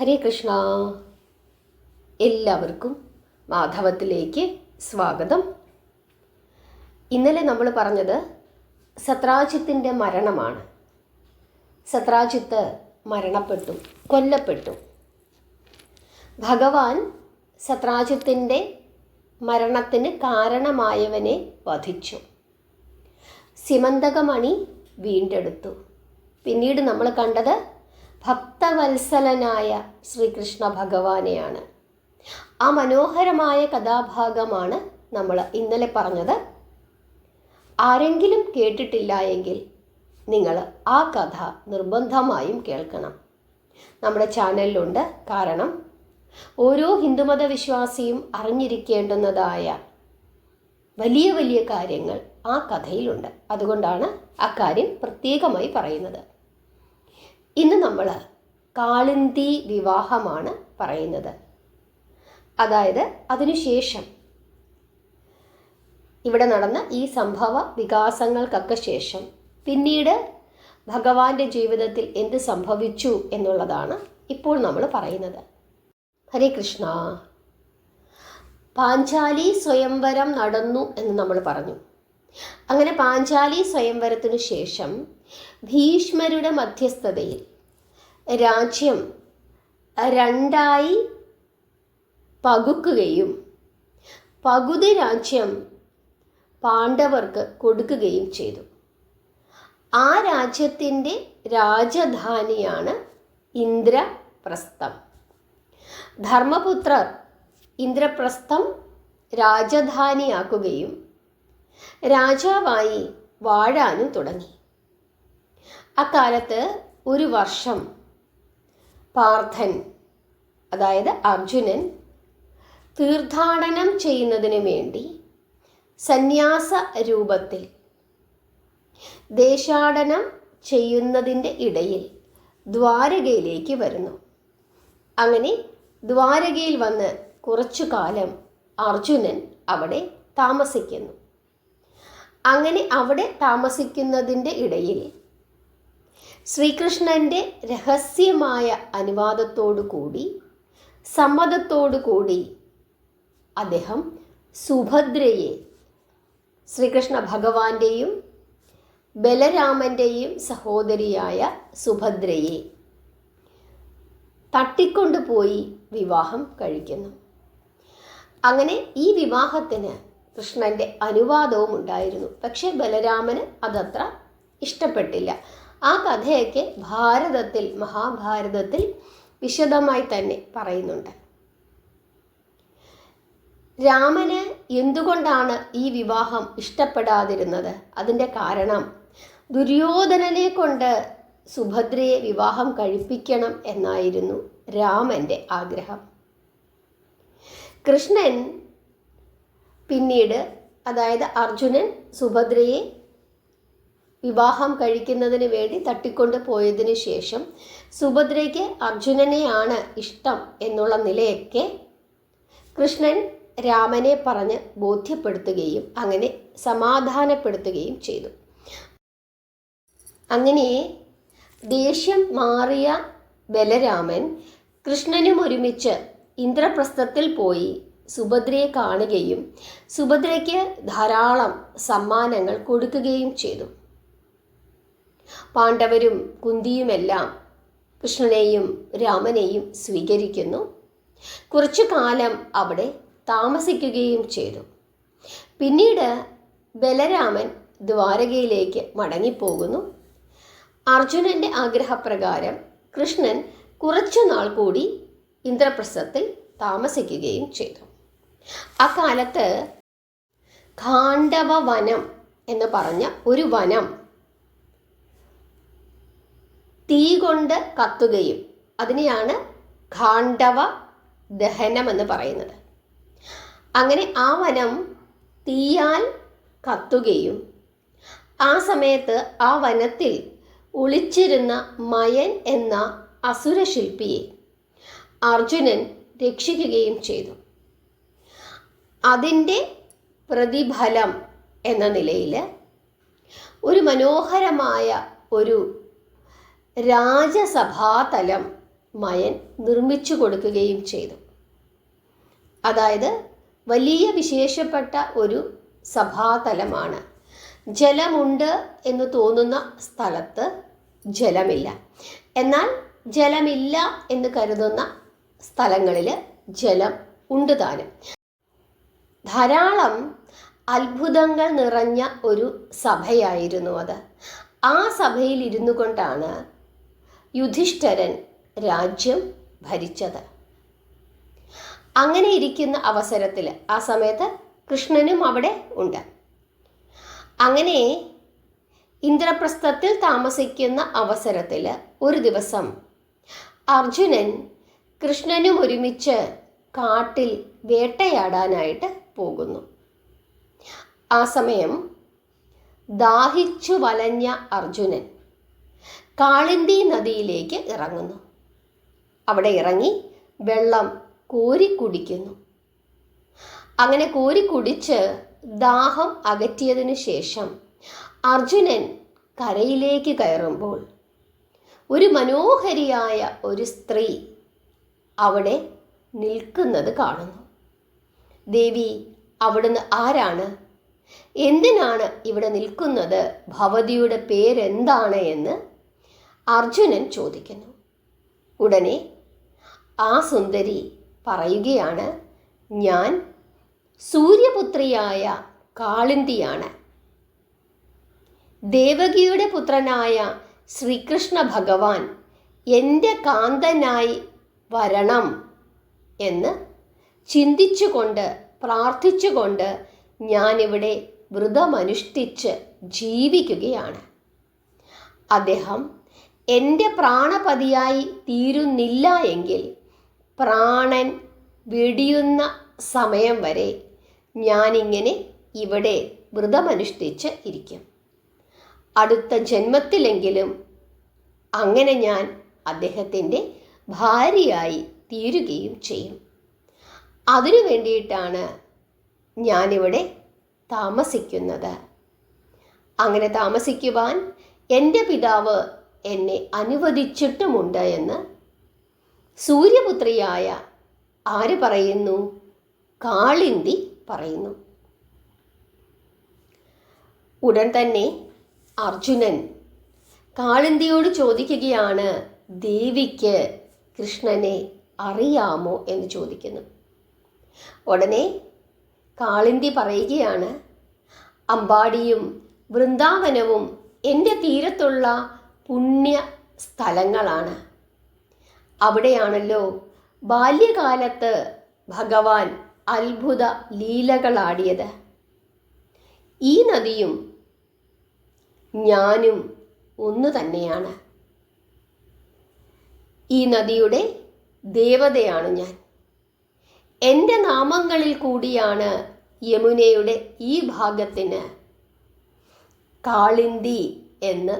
ഹരേ കൃഷ്ണ. എല്ലാവർക്കും മാധവത്തിലേക്ക് സ്വാഗതം. ഇന്നലെ നമ്മൾ പറഞ്ഞത് സത്രാജിത്തിൻ്റെ മരണമാണ്. സത്രാജിത്ത് മരണപ്പെട്ടു, കൊല്ലപ്പെട്ടു. ഭഗവാൻ സത്രാജിത്തിൻ്റെ മരണത്തിന് കാരണമായവനെ വധിച്ചു. സിമന്തകമണി വീണ്ടെടുത്തു. പിന്നീട് നമ്മൾ കണ്ടത് ഭക്തവത്സലനായ ശ്രീകൃഷ്ണ ഭഗവാനെയാണ്. ആ മനോഹരമായ കഥാഭാഗമാണ് നമ്മൾ ഇന്നലെ പറഞ്ഞത്. ആരെങ്കിലും കേട്ടിട്ടില്ല എങ്കിൽ നിങ്ങൾ ആ കഥ നിർബന്ധമായും കേൾക്കണം. നമ്മുടെ ചാനലിലുണ്ട്. കാരണം ഓരോ ഹിന്ദുമത വിശ്വാസിയും അറിഞ്ഞിരിക്കേണ്ടുന്നതായ വലിയ വലിയ കാര്യങ്ങൾ ആ കഥയിലുണ്ട്. അതുകൊണ്ടാണ് ആ കാര്യം പ്രത്യേകമായി പറയുന്നത്. ഇന്ന് നമ്മൾ കാളിന്തി വിവാഹമാണ് പറയുന്നത്. അതായത് അതിനുശേഷം ഇവിടെ നടന്ന ഈ സംഭവ വികാസങ്ങൾക്കൊക്കെ ശേഷം പിന്നീട് ഭഗവാന്റെ ജീവിതത്തിൽ എന്ത് സംഭവിച്ചു എന്നുള്ളതാണ് ഇപ്പോൾ നമ്മൾ പറയുന്നത്. ഹരേ കൃഷ്ണ. പാഞ്ചാലി സ്വയംവരം നടന്നു എന്ന് നമ്മൾ പറഞ്ഞു. അങ്ങനെ പാഞ്ചാലി സ്വയംവരത്തിനു ശേഷം ഭീഷ്മരുടെ മധ്യസ്ഥതയിൽ രാജ്യം രണ്ടായി പകുക്കുകയും പകുതി രാജ്യം പാണ്ഡവർക്ക് കൊടുക്കുകയും ചെയ്തു. ആ രാജ്യത്തിൻ്റെ രാജധാനിയാണ് ഇന്ദ്രപ്രസ്ഥം. ധർമ്മപുത്രർ ഇന്ദ്രപ്രസ്ഥം രാജധാനിയാക്കുകയും രാജാവായി വാഴാനും തുടങ്ങി. അക്കാലത്ത് ഒരു വർഷം പാർത്ഥൻ, അതായത് അർജുനൻ, തീർത്ഥാടനം ചെയ്യുന്നതിന് വേണ്ടി സന്യാസ രൂപത്തിൽ ദേശാടനം ചെയ്യുന്നതിൻ്റെ ഇടയിൽ ദ്വാരകയിലേക്ക് വരുന്നു. അങ്ങനെ ദ്വാരകയിൽ വന്ന് കുറച്ചു കാലം അർജുനൻ അവിടെ താമസിക്കുന്നു. അങ്ങനെ അവിടെ താമസിക്കുന്നതിൻ്റെ ഇടയിൽ ശ്രീകൃഷ്ണൻ്റെ രഹസ്യമായ അനുവാദത്തോടു കൂടി, സമ്മതത്തോടു കൂടി അദ്ദേഹം സുഭദ്രയെ, ശ്രീകൃഷ്ണ ഭഗവാന്റെയും ബലരാമൻ്റെയും സഹോദരിയായ സുഭദ്രയെ തട്ടിക്കൊണ്ടുപോയി വിവാഹം കഴിക്കുന്നു. അങ്ങനെ ഈ വിവാഹത്തിന് കൃഷ്ണൻ്റെ അനുവാദവും ഉണ്ടായിരുന്നു. പക്ഷേ ബലരാമന് അതത്ര ഇഷ്ടപ്പെട്ടില്ല. ആ കഥയൊക്കെ ഭാരതത്തിൽ, മഹാഭാരതത്തിൽ വിശദമായി തന്നെ പറയുന്നുണ്ട്. രാമന് എന്തുകൊണ്ടാണ് ഈ വിവാഹം ഇഷ്ടപ്പെടാതിരുന്നത്? അതിൻ്റെ കാരണം ദുര്യോധനനെ കൊണ്ട് സുഭദ്രയെ വിവാഹം കഴിപ്പിക്കണം എന്നായിരുന്നു രാമൻ്റെ ആഗ്രഹം. കൃഷ്ണൻ പിന്നീട്, അതായത് അർജുനൻ സുഭദ്രയെ വിവാഹം കഴിക്കുന്നതിന് വേണ്ടി തട്ടിക്കൊണ്ട് പോയതിനു ശേഷം സുഭദ്രയ്ക്ക് അർജുനനെയാണ് ഇഷ്ടം എന്നുള്ള നിലയൊക്കെ കൃഷ്ണൻ രാമനെ പറഞ്ഞ് ബോധ്യപ്പെടുത്തുകയും അങ്ങനെ സമാധാനപ്പെടുത്തുകയും ചെയ്തു. അങ്ങനെ ദേഷ്യം മാറിയ ബലരാമൻ കൃഷ്ണനും ഒരുമിച്ച് ഇന്ദ്രപ്രസ്ഥത്തിൽ പോയി സുഭദ്രയെ കാണുകയും സുഭദ്രയ്ക്ക് ധാരാളം സമ്മാനങ്ങൾ കൊടുക്കുകയും ചെയ്തു. പാണ്ഡവരും കുന്തിയുമെല്ലാം കൃഷ്ണനെയും രാമനെയും സ്വീകരിക്കുന്നു. കുറച്ചു കാലം അവിടെ താമസിക്കുകയും ചെയ്തു. പിന്നീട് ബലരാമൻ ദ്വാരകയിലേക്ക് മടങ്ങിപ്പോകുന്നു. അർജുനൻ്റെ ആഗ്രഹപ്രകാരം കൃഷ്ണൻ കുറച്ചുനാൾ കൂടി ഇന്ദ്രപ്രസ്ഥത്തിൽ താമസിക്കുകയും ചെയ്തു. അക്കാലത്ത് ഖാണ്ഡവ വനം എന്ന് പറഞ്ഞ ഒരു വനം തീ കൊണ്ട് കത്തുകയും, അതിനെയാണ് ഖാണ്ഡവ ദഹനം എന്ന് പറയുന്നത്. അങ്ങനെ ആ വനം തീയാൽ കത്തുകയും ആ സമയത്ത് ആ വനത്തിൽ ഒളിച്ചിരുന്ന മയൻ എന്ന അസുരശില്പിയെ അർജുനൻ രക്ഷിക്കുകയും ചെയ്തു. അതിൻ്റെ പ്രതിഫലം എന്ന നിലയിൽ ഒരു മനോഹരമായ ഒരു രാജസഭാതലം മയൻ നിർമ്മിച്ചു കൊടുക്കുകയും ചെയ്തു. അതായത് വലിയ വിശേഷപ്പെട്ട ഒരു സഭാതലമാണ്. ജലമുണ്ട് എന്ന് തോന്നുന്ന സ്ഥലത്ത് ജലമില്ല, എന്നാൽ ജലമില്ല എന്ന് കരുതുന്ന സ്ഥലങ്ങളിൽ ജലം ഉണ്ട് താനും. ധാരാളം അത്ഭുതങ്ങൾ നിറഞ്ഞ ഒരു സഭയായിരുന്നു അത്. ആ സഭയിൽ ഇരുന്നു കൊണ്ടാണ് യുധിഷ്ഠിരൻ രാജ്യം ഭരിച്ചത്. അങ്ങനെ ഇരിക്കുന്ന അവസരത്തിൽ ആ സമയത്ത് കൃഷ്ണനും അവിടെ ഉണ്ട്. അങ്ങനെ ഇന്ദ്രപ്രസ്ഥത്തിൽ താമസിക്കുന്ന അവസരത്തിൽ ഒരു ദിവസം അർജുനൻ കൃഷ്ണനും ഒരുമിച്ച് കാട്ടിൽ വേട്ടയാടാനായിട്ട് പോകുന്നു. ആ സമയം ദാഹിച്ചു വലഞ്ഞ അർജുനൻ കാളിന്തി നദിയിലേക്ക് ഇറങ്ങുന്നു. അവിടെ ഇറങ്ങി വെള്ളം കോരി കുടിക്കുന്നു. അങ്ങനെ കോരി കുടിച്ച് ദാഹം അകറ്റിയതിനു ശേഷം അർജുനൻ കരയിലേക്ക് കയറുമ്പോൾ ഒരു മനോഹരിയായ ഒരു സ്ത്രീ അവിടെ നിൽക്കുന്നത് കാണുന്നു. ദേവി, അവിടുന്ന് ആരാണ്? എന്തിനാണ് ഇവിടെ നിൽക്കുന്നത്? ഭവതിയുടെ പേരെന്താണ് എന്ന് അർജുനൻ ചോദിക്കുന്നു. ഉടനെ ആ സുന്ദരി പറയുകയാണ്, ഞാൻ സൂര്യപുത്രിയായ കാളിന്തിയാണ്. ദേവകിയുടെ പുത്രനായ ശ്രീകൃഷ്ണ ഭഗവാൻ എൻ്റെ കാന്തനായി വരണം എന്ന് ചിന്തിച്ചുകൊണ്ട് പ്രാർത്ഥിച്ചുകൊണ്ട് ഞാനിവിടെ വ്രതമനുഷ്ഠിച്ച് ജീവിക്കുകയാണ്. അദ്ദേഹം എൻ്റെ പ്രാണപതിയായി തീരുന്നില്ല എങ്കിൽ പ്രാണൻ വെടിയുന്ന സമയം വരെ ഞാനിങ്ങനെ ഇവിടെ വ്രതമനുഷ്ഠിച്ച് ഇരിക്കും. അടുത്ത ജന്മത്തിലെങ്കിലും അങ്ങനെ ഞാൻ അദ്ദേഹത്തിൻ്റെ ഭാര്യയായി തീരുകയും ചെയ്യും. അതിനു വേണ്ടിയിട്ടാണ് ഞാനിവിടെ താമസിക്കുന്നത്. അങ്ങനെ താമസിക്കുവാൻ എൻ്റെ പിതാവ് എന്നെ അനുവദിച്ചിട്ടുമുണ്ട് എന്ന് സൂര്യപുത്രിയായ ആര് പറയുന്നു? കാളിന്തി പറയുന്നു. ഉടൻ തന്നെ അർജുനൻ കാളിന്തിയോട് ചോദിക്കുകയാണ്, ദേവിക്ക് കൃഷ്ണനെ അറിയാമോ എന്ന് ചോദിക്കുന്നു. ഉടനെ കാളിന്തി പറയുകയാണ്, അമ്പാടിയും വൃന്ദാവനവും എൻ്റെ തീരത്തുള്ള പുണ്യ സ്ഥലങ്ങളാണ്. അവിടെയാണല്ലോ ബാല്യകാലത്ത് ഭഗവാൻ അത്ഭുത ലീലകളാടിയത്. ഈ നദിയും ഞാനും ഒന്നു തന്നെയാണ്. ഈ നദിയുടെ ദേവതയാണ് ഞാൻ. എൻ്റെ നാമങ്ങളിൽ കൂടിയാണ് യമുനയുടെ ഈ ഭാഗത്തിന് കാളിന്തി എന്ന്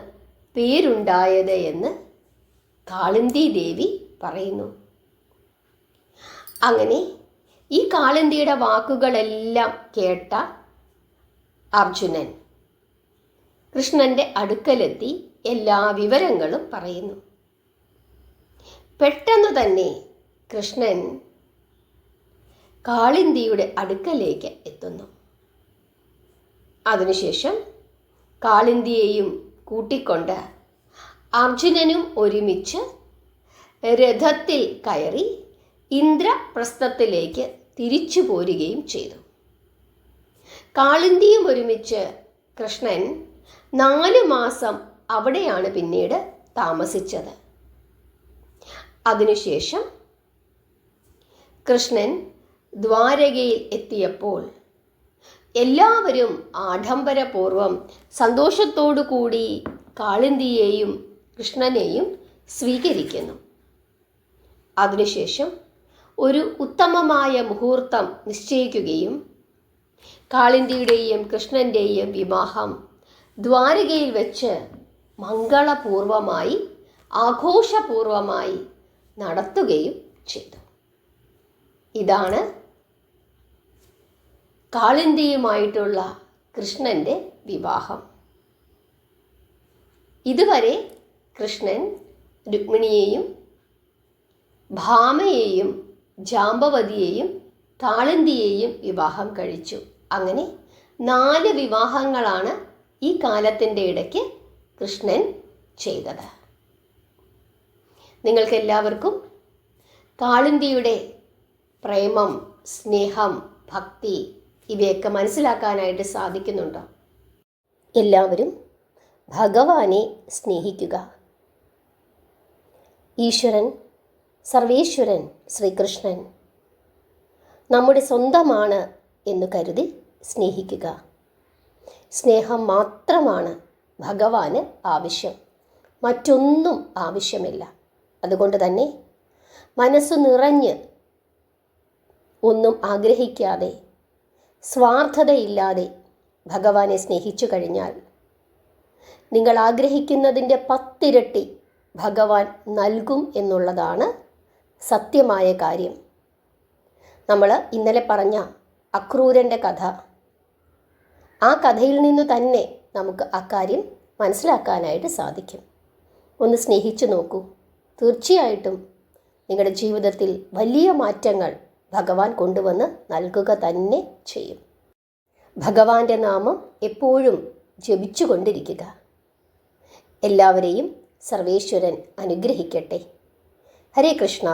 പേരുണ്ടായത് എന്ന് കാളിന്തി ദേവി പറയുന്നു. അങ്ങനെ ഈ കാളിന്തിയുടെ വാക്കുകളെല്ലാം കേട്ട അർജുനൻ കൃഷ്ണൻ്റെ അടുക്കലെത്തി എല്ലാ വിവരങ്ങളും പറയുന്നു. പെട്ടെന്ന് തന്നെ കൃഷ്ണൻ കാളിന്തിയുടെ അടുക്കലേക്ക് എത്തുന്നു. അതിനുശേഷം കാളിന്തിയെയും കൂട്ടിക്കൊണ്ട് അർജുനനും ഒരുമിച്ച് രഥത്തിൽ കയറി ഇന്ദ്രപ്രസ്ഥത്തിലേക്ക് തിരിച്ചു പോരുകയും ചെയ്തു. കാളിന്തിയും ഒരുമിച്ച് കൃഷ്ണൻ 4 മാസം അവിടെയാണ് പിന്നീട് താമസിച്ചത്. അതിനുശേഷം കൃഷ്ണൻ ദ്വാരകയിൽ എത്തിയപ്പോൾ എല്ലാവരും ആഡംബരപൂർവം സന്തോഷത്തോടു കൂടി കാളിന്തിയെയും കൃഷ്ണനെയും സ്വീകരിക്കുന്നു. അതിനുശേഷം ഒരു ഉത്തമമായ മുഹൂർത്തം നിശ്ചയിക്കുകയും കാളിന്തിയുടെയും കൃഷ്ണൻ്റെയും വിവാഹം ദ്വാരകയിൽ വെച്ച് മംഗളപൂർവമായി ആഘോഷപൂർവമായി നടത്തുകയും ചെയ്തു. ഇതാണ് കാളിന്തിയുമായിട്ടുള്ള കൃഷ്ണൻ്റെ വിവാഹം. ഇതുവരെ കൃഷ്ണൻ രുക്മിണിയെയും ഭാമയെയും ജാമ്പവതിയെയും കാളിന്തിയെയും വിവാഹം കഴിച്ചു. അങ്ങനെ 4 വിവാഹങ്ങളാണ് ഈ കാലത്തിൻ്റെ ഇടയ്ക്ക് കൃഷ്ണൻ ചെയ്തത്. നിങ്ങൾക്കെല്ലാവർക്കും കാളിന്തിയുടെ പ്രേമം, സ്നേഹം, ഭക്തി ഇവയൊക്കെ മനസ്സിലാക്കാനായിട്ട് സാധിക്കുന്നുണ്ടോ? എല്ലാവരും ഭഗവാനെ സ്നേഹിക്കുക. ഈശ്വരൻ, സർവേശ്വരൻ ശ്രീകൃഷ്ണൻ നമ്മുടെ സ്വന്തമാണ് എന്ന് കരുതി സ്നേഹിക്കുക. സ്നേഹം മാത്രമാണ് ഭഗവാന് ആവശ്യം, മറ്റൊന്നും ആവശ്യമില്ല. അതുകൊണ്ട് തന്നെ മനസ്സു നിറഞ്ഞ് ഒന്നും ആഗ്രഹിക്കാതെ സ്വാർത്ഥതയില്ലാതെ ഭഗവാനെ സ്നേഹിച്ചു കഴിഞ്ഞാൽ നിങ്ങൾ ആഗ്രഹിക്കുന്നതിൻ്റെ 10 ഇരട്ടി ഭഗവാൻ നൽകും എന്നുള്ളതാണ് സത്യമായ കാര്യം. നമ്മൾ ഇന്നലെ പറഞ്ഞ അക്രൂരൻ്റെ കഥ, ആ കഥയിൽ നിന്ന് തന്നെ നമുക്ക് ആ കാര്യം മനസ്സിലാക്കാനായിട്ട് സാധിക്കും. ഒന്ന് സ്നേഹിച്ചു നോക്കൂ. തീർച്ചയായിട്ടും നിങ്ങളുടെ ജീവിതത്തിൽ വലിയ മാറ്റങ്ങൾ ഭഗവാൻ കൊണ്ടുവന്ന് നൽകുക തന്നെ ചെയ്യും. ഭഗവാന്റെ നാമം എപ്പോഴും ജപിച്ചു കൊണ്ടിരിക്കുക. എല്ലാവരെയും സർവേശ്വരൻ അനുഗ്രഹിക്കട്ടെ. ഹരേ കൃഷ്ണ.